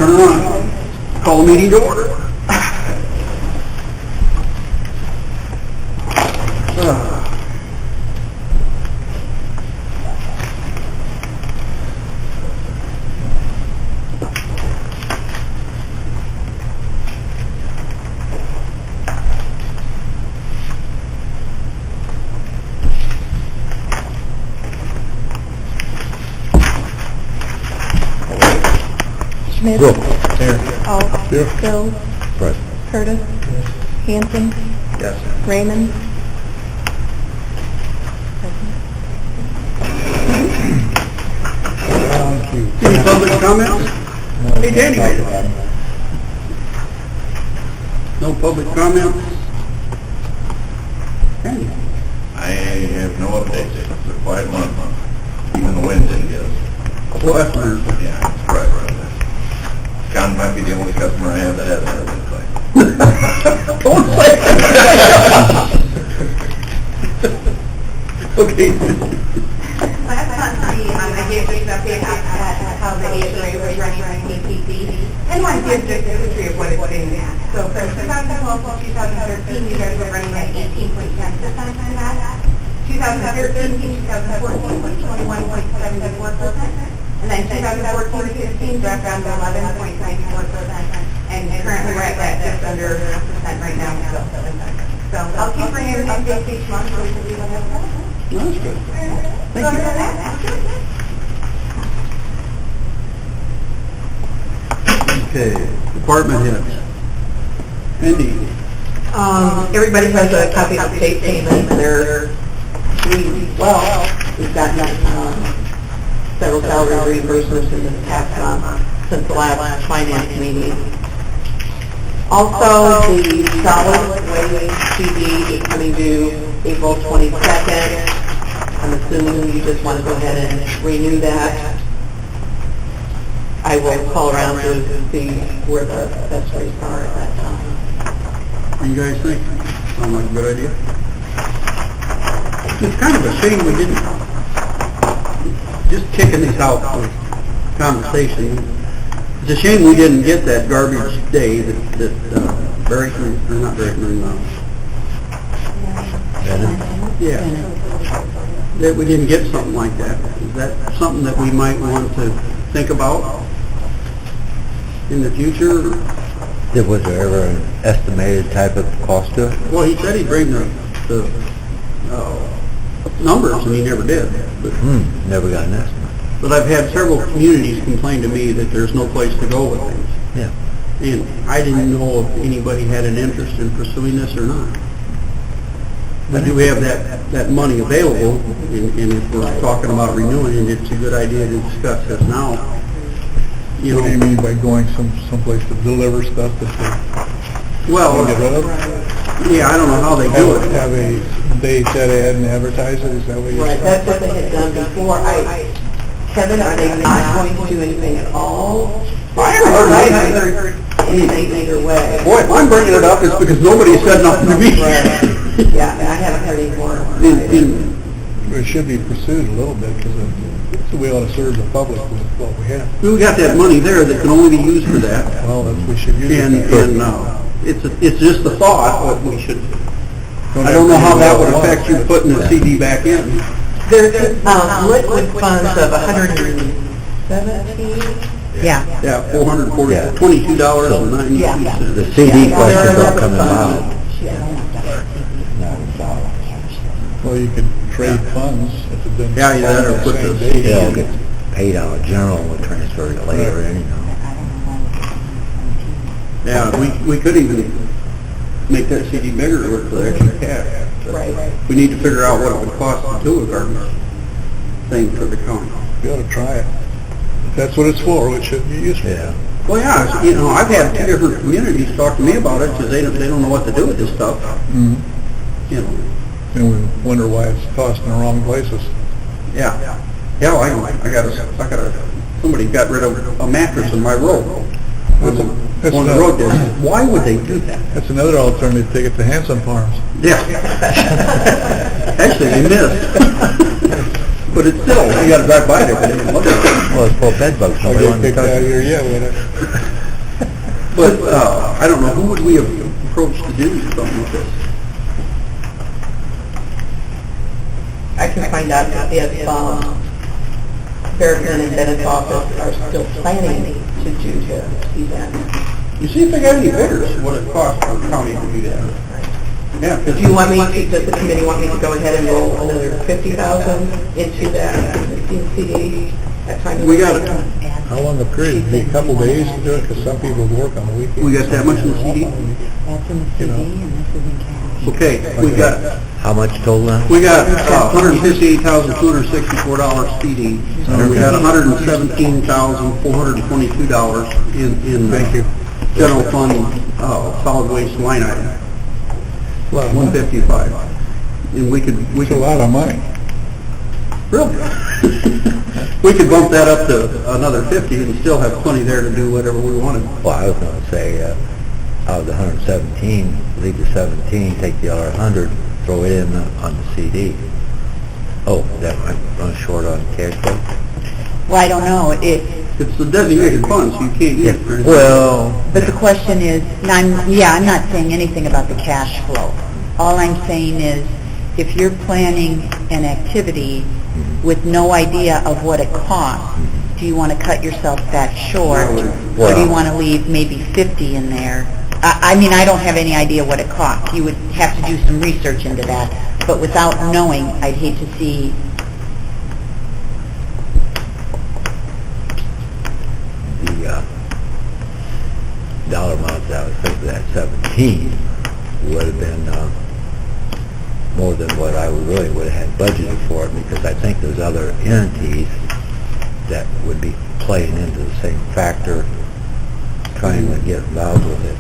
Turn around. Call the meeting to order. Smith. Here. All. Here. Bill. Right. Curtis. Hanson. Yes. Raymond. Thank you. Any public comments? Hey, Danny. No public comments? Danny? I have no updates. It's a quiet month. Even the wind didn't get us. Well, that's nice. Yeah, that's right. Con might be the only customer I have that hasn't had a fight. Don't say that. Okay. Last month, I gave you an update at how the ASRA was running on APC, and I did just a history of what it's been at. So from 2012 to 2013, you guys were running at 18.10% on that. 2013 to 2014 was 21.74%. And then 2014-15 dropped down to 11.94%. And currently we're at that just under 1% right now. So I'll keep bringing you updates each month so we can see what happens. That's good. Okay, department heads. Andy? Everybody has a copy of the state payment. We've gotten several salary reimbursements in this past month since the last finance meeting. Also, the solid waste CD is coming due April 22nd. I'm assuming you just want to go ahead and renew that. I will call around to see where the best rates are at that time. What do you guys think? Sound like a good idea? It's kind of a shame we didn't, just kicking this out for conversation, it's a shame we didn't get that garbage day that Barrington, or not Barrington, yeah, that we didn't get something like that. Is that something that we might want to think about in the future? Was there ever an estimated type of cost to it? Well, he said he'd bring the numbers, and he never did. But, Never got an estimate. but I've had several communities complain to me that there's no place to go with things. Yeah. And I didn't know if anybody had an interest in pursuing this or not. But do we have that money available, and if we're talking about renewing it, it's a good idea to discuss this now. You What do you know, mean by going someplace to deliver stuff that well, they get rid of? yeah, I don't know how they do it. Have a day set ad and advertise it, is that what you're Right, saying? that's what they had done before. Kevin, are they not going to do anything at all? I haven't heard heard anything either way. Boy, if I'm bringing it up, it's because nobody said nothing to me. Yeah, and I haven't heard any more. It should be pursued a little bit, because we ought to serve the public with what we have. We got that money there that can only be used for that. Well, we should use And, it. it's just a thought, what we should, I don't know how that would affect you putting the CD back in. There's liquid funds of $117. Yeah. Yeah, $422.92. The CD questions don't come about. Well, you could trade funds if it didn't. Yeah, that or put same the- day. Yeah, it gets paid out of general and transferred it later anyhow. Yeah, we could even make that CD bigger with the extra cash. Right. We need to figure out what it would cost to do a garbage thing for the county. You ought to try it. If that's what it's for, it should be useful. Yeah. Well, yeah, you know, I've had two different communities talk to me about it because they don't know what to do with this stuff. Mhm. You know, And we wonder why it's costing the wrong places. yeah. Yeah, well, somebody got rid of a mattress in my road. That's On the not- road there. Why would they do that? That's another alternative, take it to Hanson Farms. Yeah. Actually, they missed. But it's still, you gotta drive by it every day and look at it. Well, it's full of bed bugs, I'll nobody get wants to kicked out touch of here it. yet with it. But, I don't know, who would we have approached to do something like this? I can find out if Bergman and Bennett's office are still planning to do the event. You see if they got any bidders, what it costs for the county to do that. Yeah, 'cause Do you want me to, does the committee want me to go ahead and roll another 50,000 into that CD at time? we got it. How long a period? Be a couple days to do it, because some people work on the weekends. We got that much in the CD? That's in the CD and this is in cash. Okay, we got, How much total now? we got $158,264 CD, and we got $117,422 in Thank you. general fund, solid waste line item, A lot of money. 155. And we could, It's a lot of money. really? We could bump that up to another 50 and still have plenty there to do whatever we wanted. Well, I was gonna say, out of the 117, leave the 17, take the other 100, throw it in on the CD. Oh, that might run short on cash flow? Well, I don't know, It's the designated funds, so you can't use it for anything. Well, but the question is, and I'm not saying anything about the cash flow. All I'm saying is, if you're planning an activity with no idea of what it costs, do you want to cut yourself that short? Or do you Well- want to leave maybe 50 in there? I mean, I don't have any idea what it costs. You would have to do some research into that. But without knowing, I'd hate to see, the dollar amount that I was thinking, that 17 would have been more than what I would have had budgeted for it, because I think there's other entities that would be playing into the same factor, trying to get involved with it,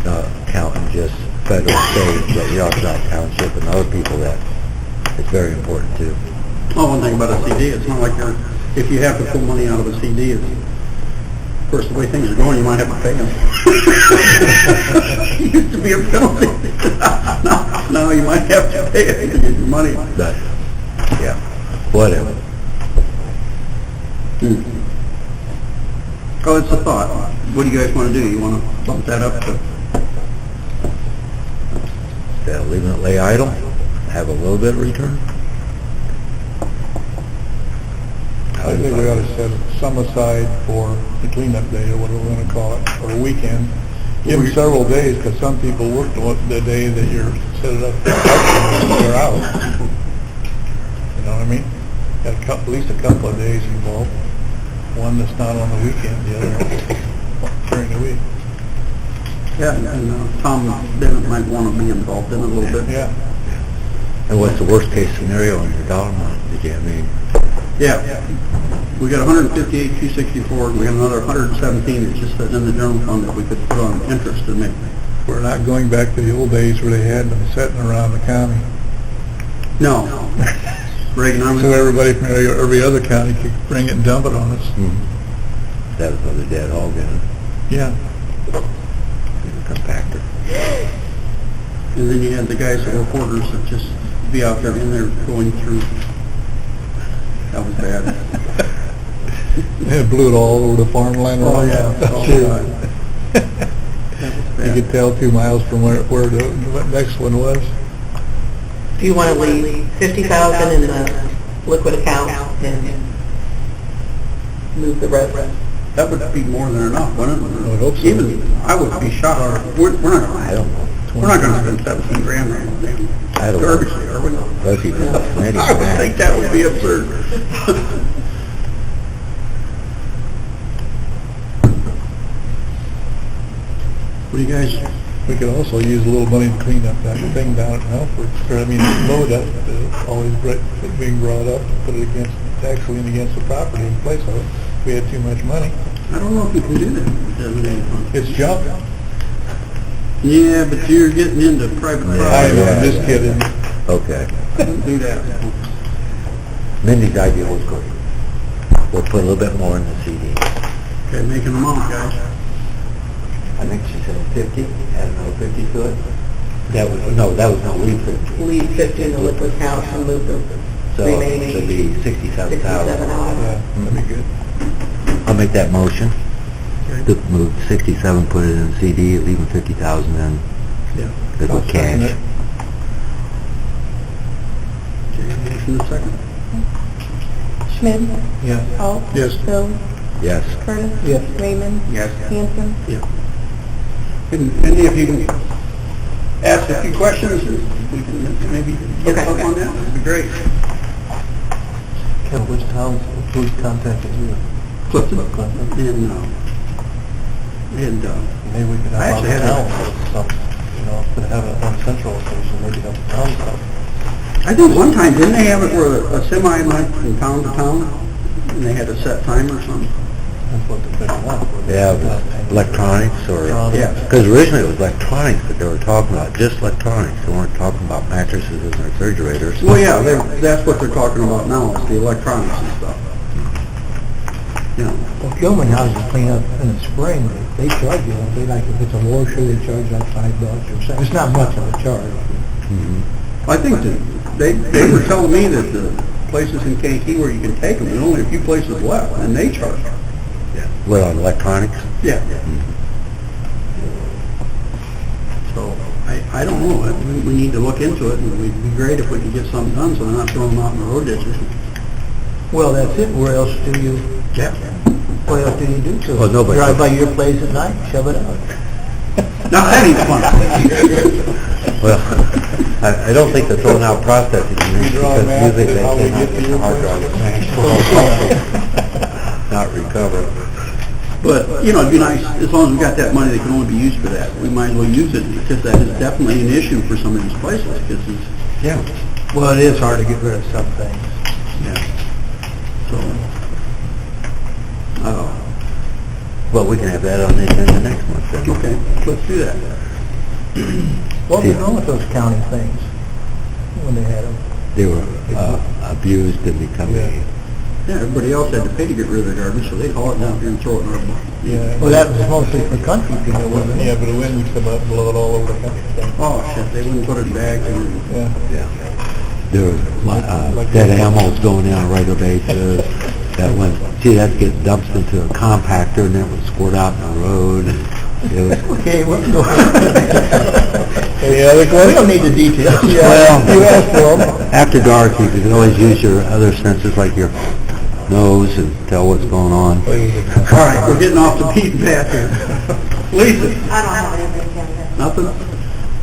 not counting just federal, state, but you also got township and other people that it's very important to. Well, one thing about a CD, it's not like if you have to pull money out of a CD, of course, the way things are going, you might have to pay them. It used to be a penalty. Now you might have to pay it to get your money. But, yeah, whatever. Oh, it's a thought. What do you guys want to do? You want to bump that up to? Leaving it lay idle, have a little bit of return. I think we ought to set some aside for the cleanup day, or whatever we're gonna call it, or a weekend. Give them several days, because some people work the day that you're set it up, they're out. You know what I mean? Got at least a couple of days involved. One that's not on the weekend, the other during the week. Yeah, and Tom Bennett might want to be involved in it a little bit. Yeah. And what's the worst case scenario in your dollar amount? Did you have any? Yeah. We got 158,264, we got another 117 that's just in the general fund that we could put on interest and make. We're not going back to the old days where they had them sitting around the county. No. Reagan, So everybody from every other county could bring it and dump it on us. That was another dead hog in it, Yeah. the compactor. and then you had the guys that were porters that just be out there in there going through. That was bad. It blew it all over the farmland. Oh, yeah. Oh, Sure. God. That was You bad. could tell 2 miles from where the next one was. Do you want to leave 50,000 in the liquid account and move the rest? That would be more than enough, wouldn't it? I would hope so. Even, I would be shocked. We're not, I don't know. we're not gonna spend 17 grand on damn I don't know. garbage, are we? But if you did the committee I on would think that would be absurd. What do you guys, We could also use a little money to clean up that thing down at Melford. Load up, always being brought up, put it against, actually against the property in place of it. If we had too much money. I don't know if we can do that with designated funds. It's junk. Yeah, but you're getting into private I property. know, I'm just kidding. Okay. Don't do that. Mindy's idea was good. We'll put a little bit more in the CD. Okay, making them out, guys. I think she said 50, add another 50 to it. That was no leave 50. Leave 50 in the liquid account and move the So remaining it'll be 67,000. 67 odd. Yeah, that'd be good. I'll make that motion. To move 67, put it in CD, leaving 50,000 in. Yeah. Good with Second cash. it. Okay, motion and second. Schmidt? Yes. Alt? Yes. Bill? Yes. Curtis? Yes. Raymond? Yes. Hanson? And any of you can ask a few questions, and we can maybe get Okay. up on that, that'd be great. Ken, which towns, who's contacted you? Clifton. Clifton. And, Maybe we could I have actually on had town, a- some, instead of having it on central station, maybe have the town stuff. I think one time, didn't they have it where a semi went from town to town, and they had a set time or something? That's what the big one. Yeah, it was electronics or... Yeah. Because originally it was electronics that they were talking about, just electronics. They weren't talking about mattresses and refrigerators. Well, yeah, that's what they're talking about now, is the electronics and stuff. You know, Well, Gilman houses clean up in the spring, they charge you, they like, if it's a washer, they charge like $5 or something. It's not much of a charge. I think that they were telling me that the places in Kankakee where you can take them, there's only a few places left, and they charge. What, on electronics? Yeah. So, I don't know, we need to look into it, and it'd be great if we could get something done, so they're not throwing them out in the road ditches. Well, that's it, where else do you, Yeah. what else do you do to it? Well, nobody- Drive by your place at night, shove it out. Now, that ain't fun. Well, I don't think they're throwing out processing units You draw a because map usually of they how we say get to your hard drive. Not recover. But, it'd be nice, as long as we got that money that can only be used for that, we might as well use it, because that is definitely an issue for some of these places, because it's, Yeah. Well, it is hard to get rid of some things. yeah. So, Well, we can have that on the agenda next month then. okay, let's do that. What was wrong with those county things when they had them? They were abused and becoming... Yeah, everybody else had to pay to get rid of their garbage, so they'd haul it down here and throw it in our bucket. Yeah. Well, that was mostly for country people, wasn't it? Yeah, but the wind would come up and blow it all over the country. Oh, shit, they wouldn't put it in bags and... Yeah. Yeah. There were dead animals going down on a regular basis. That went, that get dumped into a compactor and then it would squirt out in the road. It was, Okay, we'll go. Any other We questions? don't need the details. Well- You asked for them. after dark, you can always use your other senses like your nose and tell what's going on. All right, we're getting off the beaten path here. Lisa, I don't have anything, Kevin. nothing?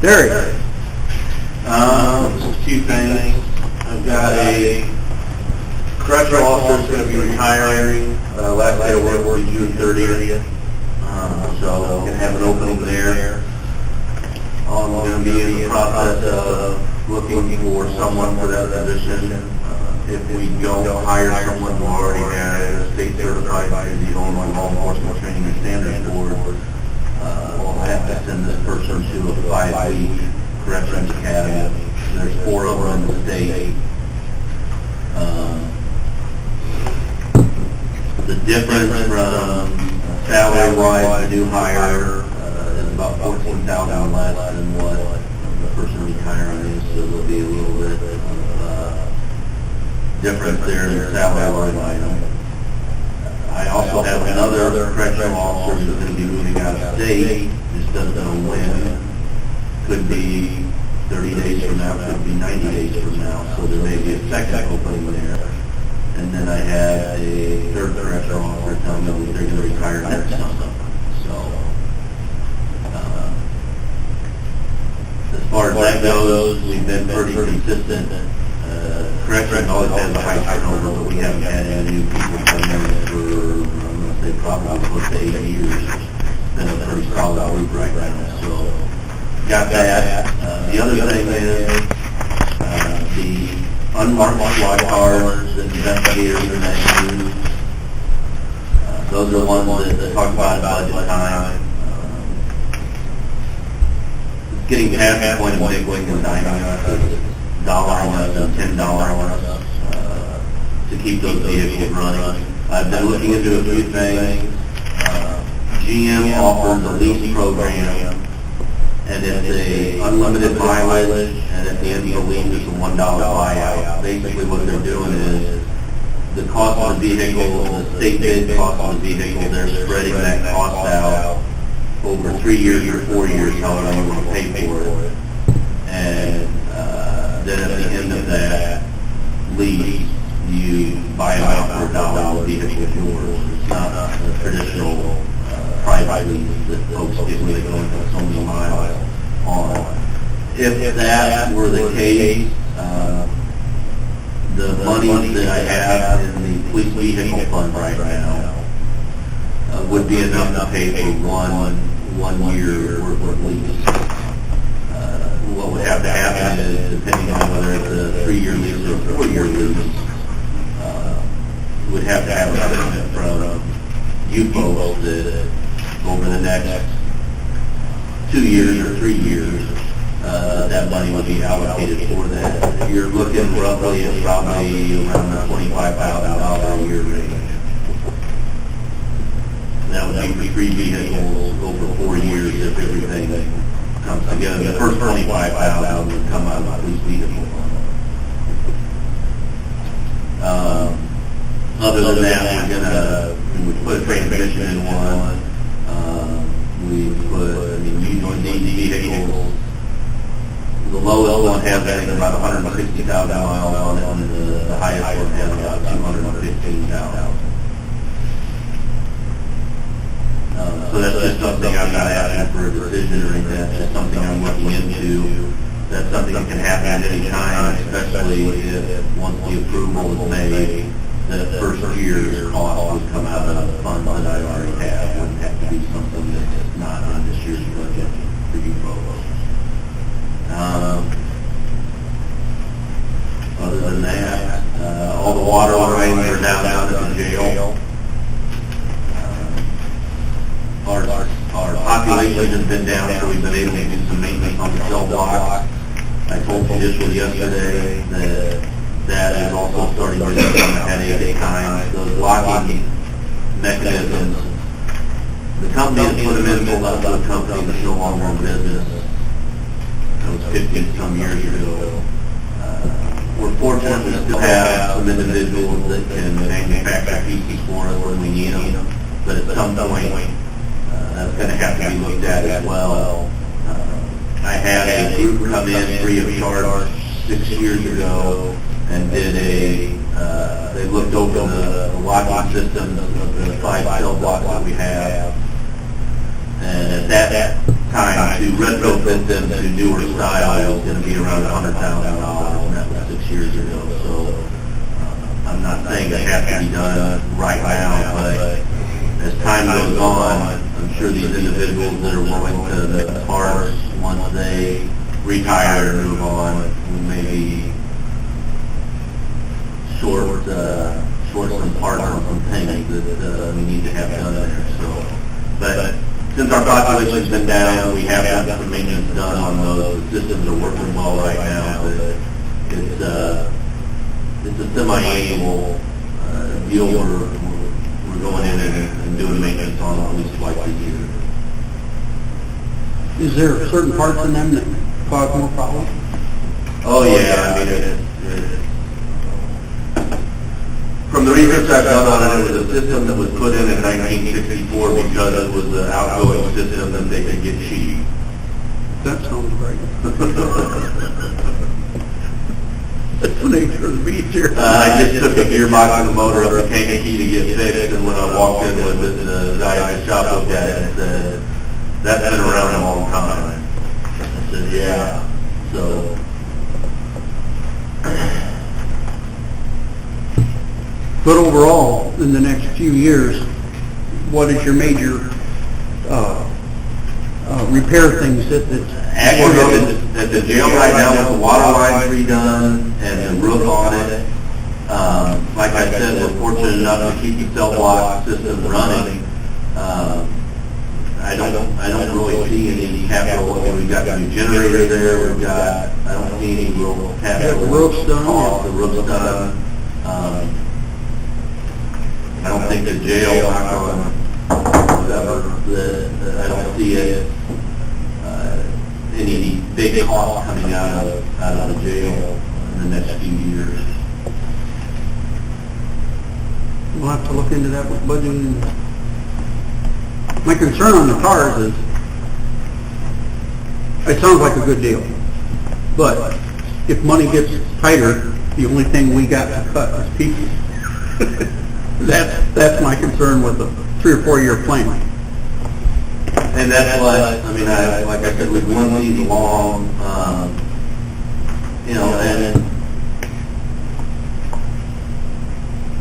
Derek? Just a few things. I've got a correctional officer that's going to be retiring. Last day of work will be June 30th. So we're going to have an opening there. I'm going to be in the process of looking for someone for that position. If we don't hire someone who already has state certified by the Illinois Law Enforcement Training and Standards Board, we'll have to send this person to a 5-week corrections academy. There's 4 of them in the state. The difference from salary-wise, the new hire is about $14,000 less than what the person retiring is, so there'll be a little bit of difference there in the salary line. I also have another correctional officer who's going to be moving out of state, just doesn't know when. Could be 30 days from now, could be 90 days from now, so there may be a second opening there. And then I have a third correctional officer telling me that they're going to retire next summer. So, as far as that goes, we've been pretty consistent. Correction always has a high turnover, but we haven't had any new people come in for, I'm going to say probably close to 8 years. It's been a pretty solid group right now, so got that. The other thing is, the unmarked SWAT cars that investigators are going to use. Those are the ones that talk about at budget time. It's getting past the point of big wing and diming us, $1 on us and $10 on us to keep those vehicles running. I've been looking into a few things. GM offers a lease program and it's a unlimited mileage, and at the end of the lease, it's a $1 buyout. Basically, what they're doing is, the cost of the vehicle, the state bid cost of the vehicle, they're spreading that cost out over 3 years or 4 years, however you want to pay for it. And then at the end of that lease, you buy them out for $1, the vehicle is yours. It's not a traditional private lease that folks get when they go into so many miles on. If that were the case, the money that I have in the police vehicle fund right now would be enough to pay for one year worth of lease. What would have to happen is, depending on whether it's a 3-year lease or a 4-year lease, would have to have a commitment from you folks that over the next 2 years or 3 years, that money would be allocated for that. You're looking roughly at probably around the $25,000 a year range. That would be for 3 vehicles over 4 years if everything comes together. The first $25,000 would come out of the police vehicle fund. Other than that, we put a transmission in one. We put, usually these vehicles, the lowest one has, I think, about 160,000 miles on it, and the highest one has about 215,000. So that's just something I'm not asking for a decision or anything, that's just something I'm looking into. That's something that can happen at any time, especially if, once the approval is made, the first year's cost would come out of the funds that I already have. It wouldn't have to be something that's not on this year's budget for you folks. Other than that, all the water lines are down at the jail. Our population has been down, so we've been able to do some maintenance on the cell blocks. I told you this was yesterday that is also starting to become a headache at times. Those locking mechanisms, the company that put them in pulled out to a company that's no longer in business. That was 15 some years ago. We're fortunate we still have some individuals that can manufacture pieces for us when we need them, but at some point, that's going to have to be looked at as well. I had a group come in free of charge 6 years ago and did they looked over the locking systems of the 5 cell blocks that we have. And at that time, to retrofit them to newer style was going to be around $100,000, and that was 6 years ago. So I'm not saying it has to be done right now, but as time goes on, I'm sure these individuals that are willing to make parts once they retire and move on, will maybe short some parts on some things that we need to have done there. So, but since our population's been down, we have got some maintenance done on those. The systems are working well right now, but it's a semi-annual deal we're going in and doing maintenance on at least twice a year. Is there certain parts in them that cause more problems? Oh yeah, from the research I've done on it, it was a system that was put in 1964 because it was an outgoing system that they could get cheap. That sounds right. That's the nature of the beast here. I just took a gearbox and the motor up to Kankakee to get fixed, and when I walked in with it, the guy at the shop looked at it and said, "That's been around a long time." I said, "Yeah." So, but overall, in the next few years, what is your major repair things that actually, at the jail right now, with the water lines redone and the roof on it, like I said, we're fortunate enough to keep the cell block system running. I don't really see any capital. We've got a new generator there. I don't see any real capital. The roof's done. The roof's done. I don't think the jail, whatever, I don't see it. any big costs coming out of the jail in the next few years. We'll have to look into that with budgeting. My concern on the cars is, it sounds like a good deal, but if money gets tighter, the only thing we got to cut is people. That's my concern with a 3 or 4 year plan. And that's what, I mean, like I said, we've run these along, and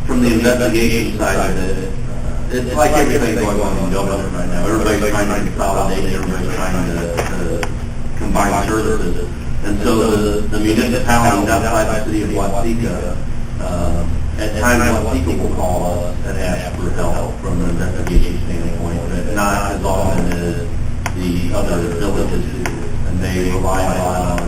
from the investigation side of it, it's like everything going on in government right now. Everybody's trying to consolidate, everybody's trying to combine services. And so the municipalities outside the city of Watseka, at times Watseka will call us and ask for help from an investigation standpoint, but not as often as the other villages do. And they rely a lot on,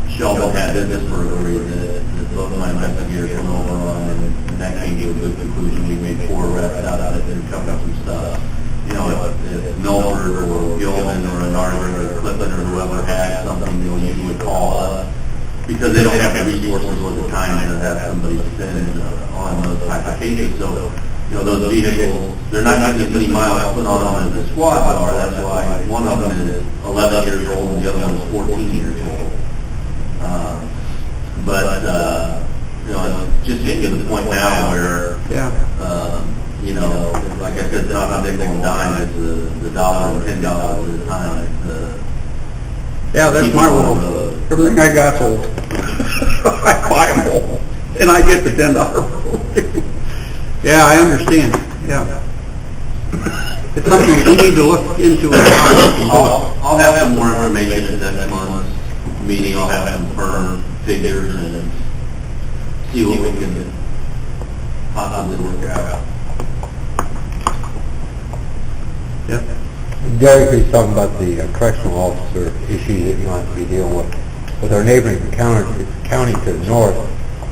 Sheldon had business burglary that both of my investigators went over on, and that came to a good conclusion. We made 4 arrests out of it and covered up some stuff. If Milford or Gilman or Anarga or Clifton or whoever had something, they'll usually call us because they don't have the resources or the time to have somebody spend on those type of cases. So, those vehicles, they're not getting as many miles put on them as the squad are. That's why one of them is 11 years old and the other one is 14 years old. It's just getting to the point now where, like I said, it's not a nickel and dime, it's the dollar and $10 at a time. Yeah, that's my world. Everything I got's old. I buy them all, and I get the $10 bill. Yeah, I understand. Yeah. It's something we need to look into. I'll have some more information at next month's meeting. I'll have some firm figures and see what we can possibly work out. Yeah. Derek is talking about the correctional officer issue that you want to be dealing with our neighboring county to the north.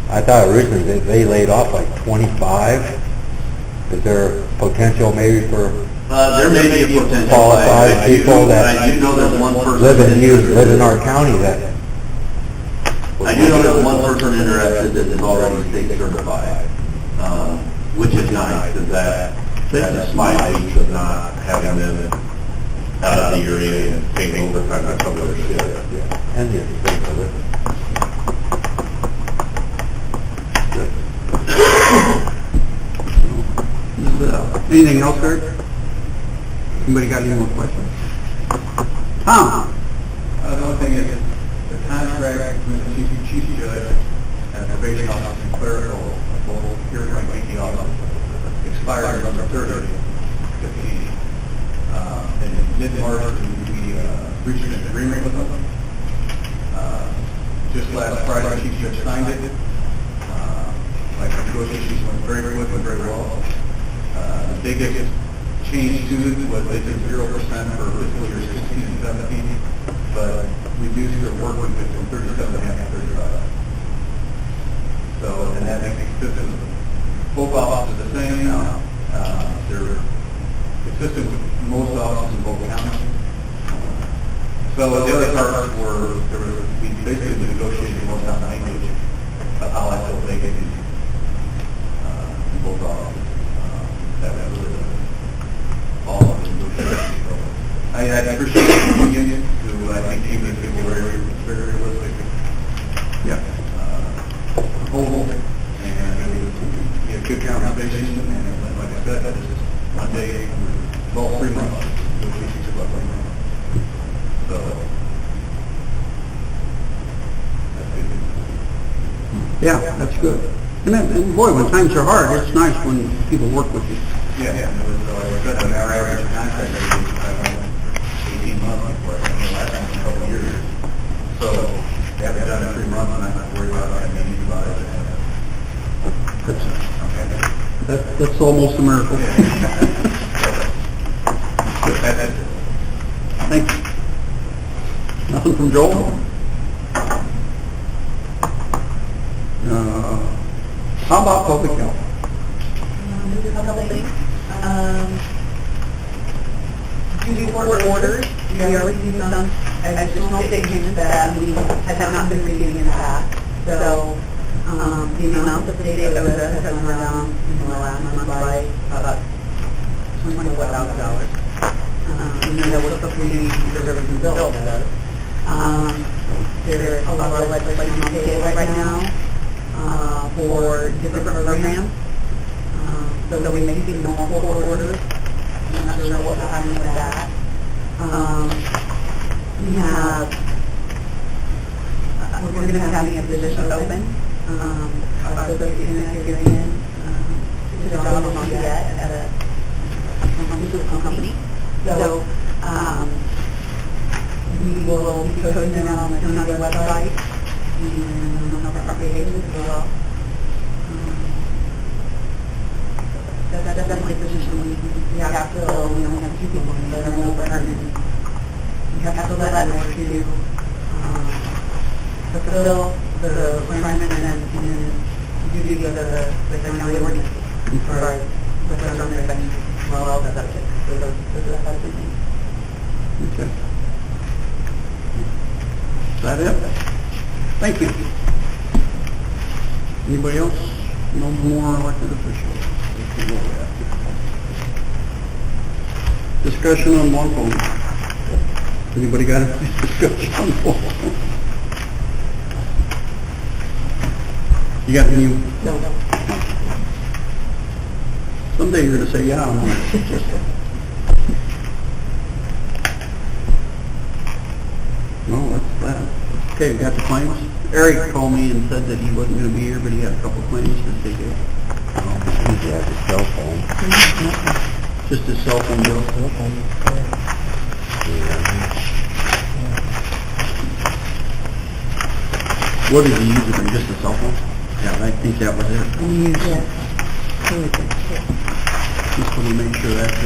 I thought originally that they laid off like 25. Is there potential maybe for there may be a potential qualified people that I do know there's one person live in our county that I do know there's one person interested that is already state certified, which is nice because that's a slight piece of not having them out of the area and paying overtime on some of their shit. and the expense of it. Anything else, Eric? Anybody got any more questions? Tom? The only thing is, the contract with the chief judge and the probation officer and clerical, both here at Waukee office, expires on the 30th, 15. And in mid-March, we reached an agreement with them. Just last Friday, the chief judge signed it. Like the negotiations went very quick and very well. The biggest change to it was they did 0% for fiscal year 16 and 17, but reduced their work week from 37.5 to 35. So, and that makes it consistent with both offices the same now. They're consistent with most offices in both counties. So the other parts were, we basically negotiated most on the language of how I feel they get in both offices. That was really all of the negotiations. So I appreciate the union, who I think keep these people very realistic. Yeah. Proposal, and we had good conversation, and like I said, that is one day, well, 3 months, negotiations about 3 months. So, that's good. Yeah, that's good. And boy, when times are hard, it's nice when people work with you. Yeah, it was, our average contract is 18 months before, last time was a couple of years. So, they haven't done it 3 months, and I'm not worried about meetings about it. That's almost a miracle. Thanks. Nothing from Joel? How about public health? Duty court orders, we are receiving some additional state payments that we have not been receiving in the past. So, the amount that the state owes us has gone down in the last month by about $24,000. You know, we're supposed to be reserving the bill for those. There's a lot of legislation on the table right now for different programs. So we may see more court orders. I'm not sure what will happen with that. We have, we're going to be having a position open. Our associate humanitarian to the job of yet at a pharmaceutical company. So we will be posting them on our website and on our front pages as well. That's definitely a position we have to fill. We only have 2 people that are over, and we have to let that in order to fulfill the requirement and then duty of the county ordinance for the federal inspection for all the subjects. So those are the things. Okay. Is that it? Thank you. Anybody else? No more elected officials? Discussion on one phone. Anybody got a discussion on one phone? You got any? No. Someday you're going to say, yeah, I'm on it. No, that's that. Okay, we got the claims. Eric called me and said that he wasn't going to be here, but he had a couple of claims to take care of. He has his cell phone. Just his cell phone bill. What did he use it for? Just a cell phone? Yeah, I think that was it. Just want to make sure that's it.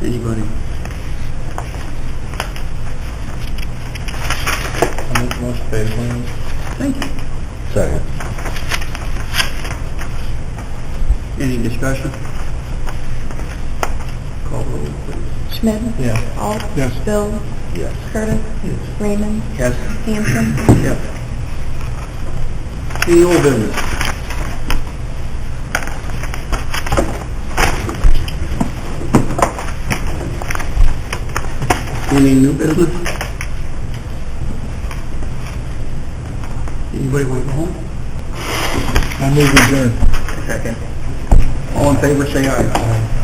Anybody? I make most pay claims. Thank you. Second. Any discussion? Call the roll, please. Schmidt? Yeah. Alt? Yes. Bill? Yes. Curtis? Raymond? Yes. Hanson? Yep. Any old business? Any new business? Anybody want to go home? I move adjourned. Second. All in favor, say aye.